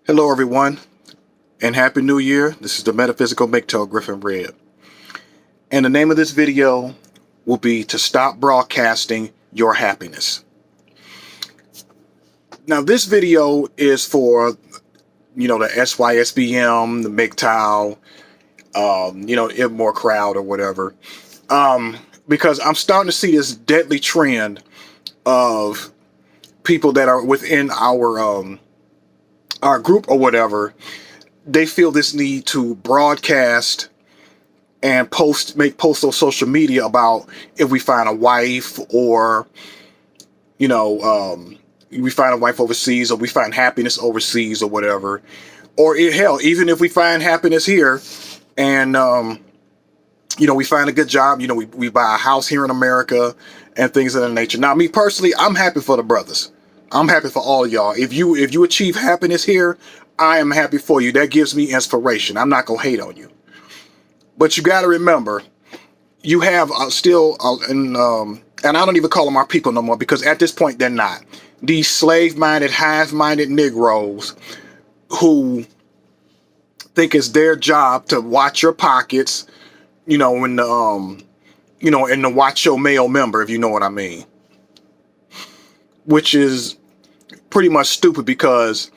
Hello, everyone, and Happy New Year. This is the Metaphysical MGTOW Griffin Red. And the name of this video will be to stop broadcasting your happiness. Now, this video is for, the SYSBM, the MGTOW, Ibmore crowd or whatever. Because I'm starting to see this deadly trend of people that are within our group or whatever. They feel this need to broadcast and make posts on social media about if we find a wife, or we find a wife overseas, or we find happiness overseas or whatever, or hell, even if we find happiness here and we find a good job, we buy a house here in America and things of that nature. Now, me personally, I'm happy for the brothers. I'm happy for all of y'all. If you achieve happiness here, I am happy for you. That gives me inspiration. I'm not gonna hate on you. But you got to remember, you have and I don't even call them our people no more, because at this point they're not. These slave-minded, hive-minded Negroes who think it's their job to watch your pockets, and to watch your male member, if you know what I mean. Which is pretty much stupid, because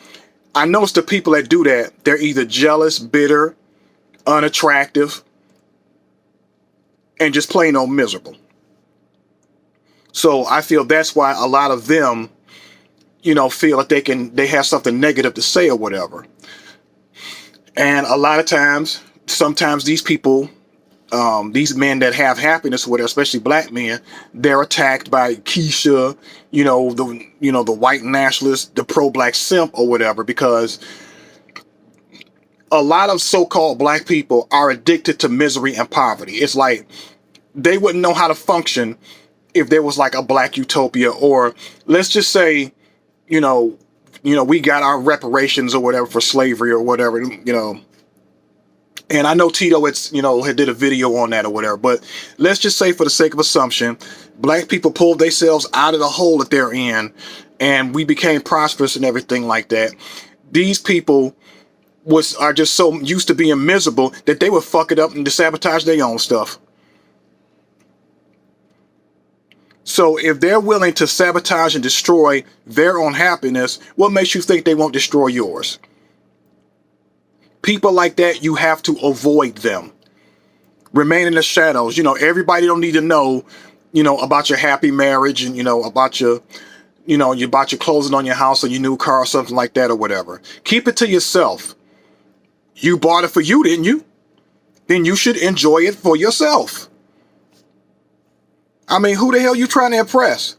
I notice the people that do that, they're either jealous, bitter, unattractive, and just plain old miserable. So I feel that's why a lot of them, feel like they have something negative to say or whatever. And a lot of times, sometimes these people, these men that have happiness, whatever, especially black men, they're attacked by Keisha, the white nationalist, the pro-black simp or whatever, because a lot of so-called black people are addicted to misery and poverty. It's like they wouldn't know how to function if there was like a black utopia, or let's just say, we got our reparations or whatever for slavery or whatever, And I know Tito, had did a video on that or whatever, but let's just say, for the sake of assumption, black people pulled themselves out of the hole that they're in, and we became prosperous and everything like that. These people are just so used to being miserable that they would fuck it up and sabotage their own stuff. So if they're willing to sabotage and destroy their own happiness, what makes you think they won't destroy yours? People like that, you have to avoid them. Remain in the shadows. Everybody don't need to know, about your happy marriage and, about your, about your closing on your house or your new car or something like that or whatever. Keep it to yourself. You bought it for you, didn't you? Then you should enjoy it for yourself. I mean, who the hell you trying to impress?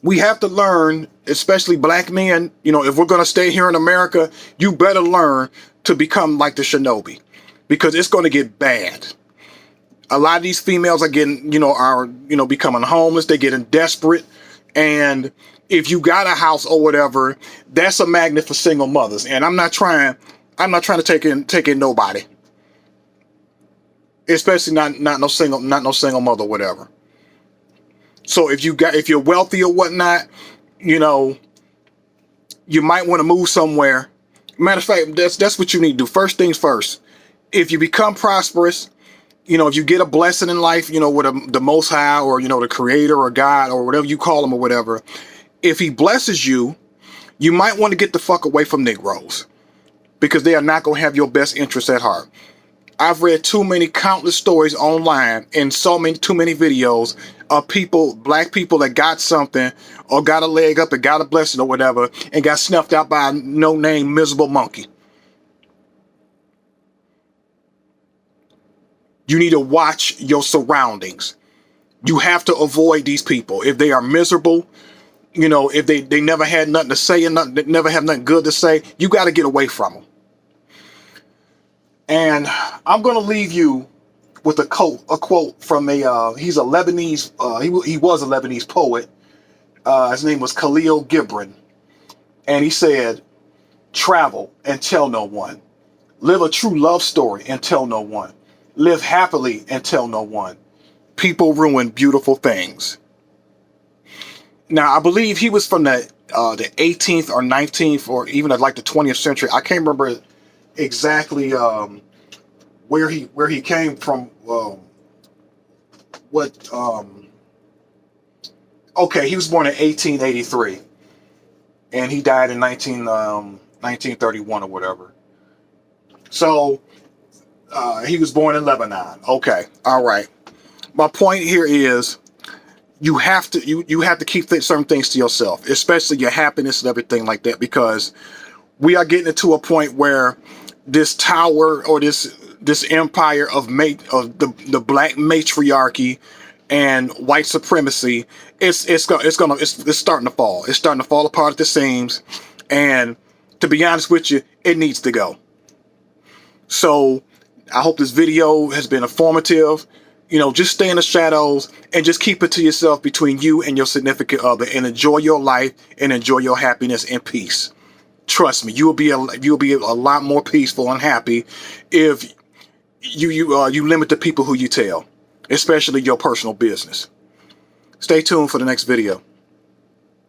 We have to learn, especially black men, if we're going to stay here in America, you better learn to become like the shinobi, because it's going to get bad. A lot of these females are getting, becoming homeless. They're getting desperate. And if you got a house or whatever, that's a magnet for single mothers. And I'm not trying to take in nobody. Especially not no single mother or whatever. So if you're wealthy or whatnot, you might want to move somewhere. Matter of fact, that's what you need to do. First things first. If you become prosperous, if you get a blessing in life, with the Most High, or the Creator or God or whatever you call him or whatever, if he blesses you, you might want to get the fuck away from Negroes, because they are not going to have your best interests at heart. I've read countless stories online and too many videos of black people that got something or got a leg up and got a blessing or whatever and got snuffed out by a no-name miserable monkey. You need to watch your surroundings. You have to avoid these people. If they are miserable, if they never had nothing to say and they never have nothing good to say, you got to get away from them. And I'm going to leave you with a quote from he's a Lebanese, he was a Lebanese poet. His name was Khalil Gibran. And he said, "Travel and tell no one. Live a true love story and tell no one. Live happily and tell no one. People ruin beautiful things." Now, I believe he was from the the 18th or 19th or even like the 20th century. I can't remember exactly where he came from. What? Okay, he was born in 1883, and he died in 1931 or whatever. So he was born in Lebanon. Okay, all right. My point here is you have to you have to keep certain things to yourself, especially your happiness and everything like that, because we are getting to a point where this tower or this empire of the black matriarchy and white supremacy, it's starting to fall. It's starting to fall apart at the seams, and to be honest with you, it needs to go. So I hope this video has been informative. You know, just stay in the shadows and just keep it to yourself between you and your significant other, and enjoy your life and enjoy your happiness and peace. Trust me, you'll be a lot more peaceful and happy if you limit the people who you tell, especially your personal business. Stay tuned for the next video.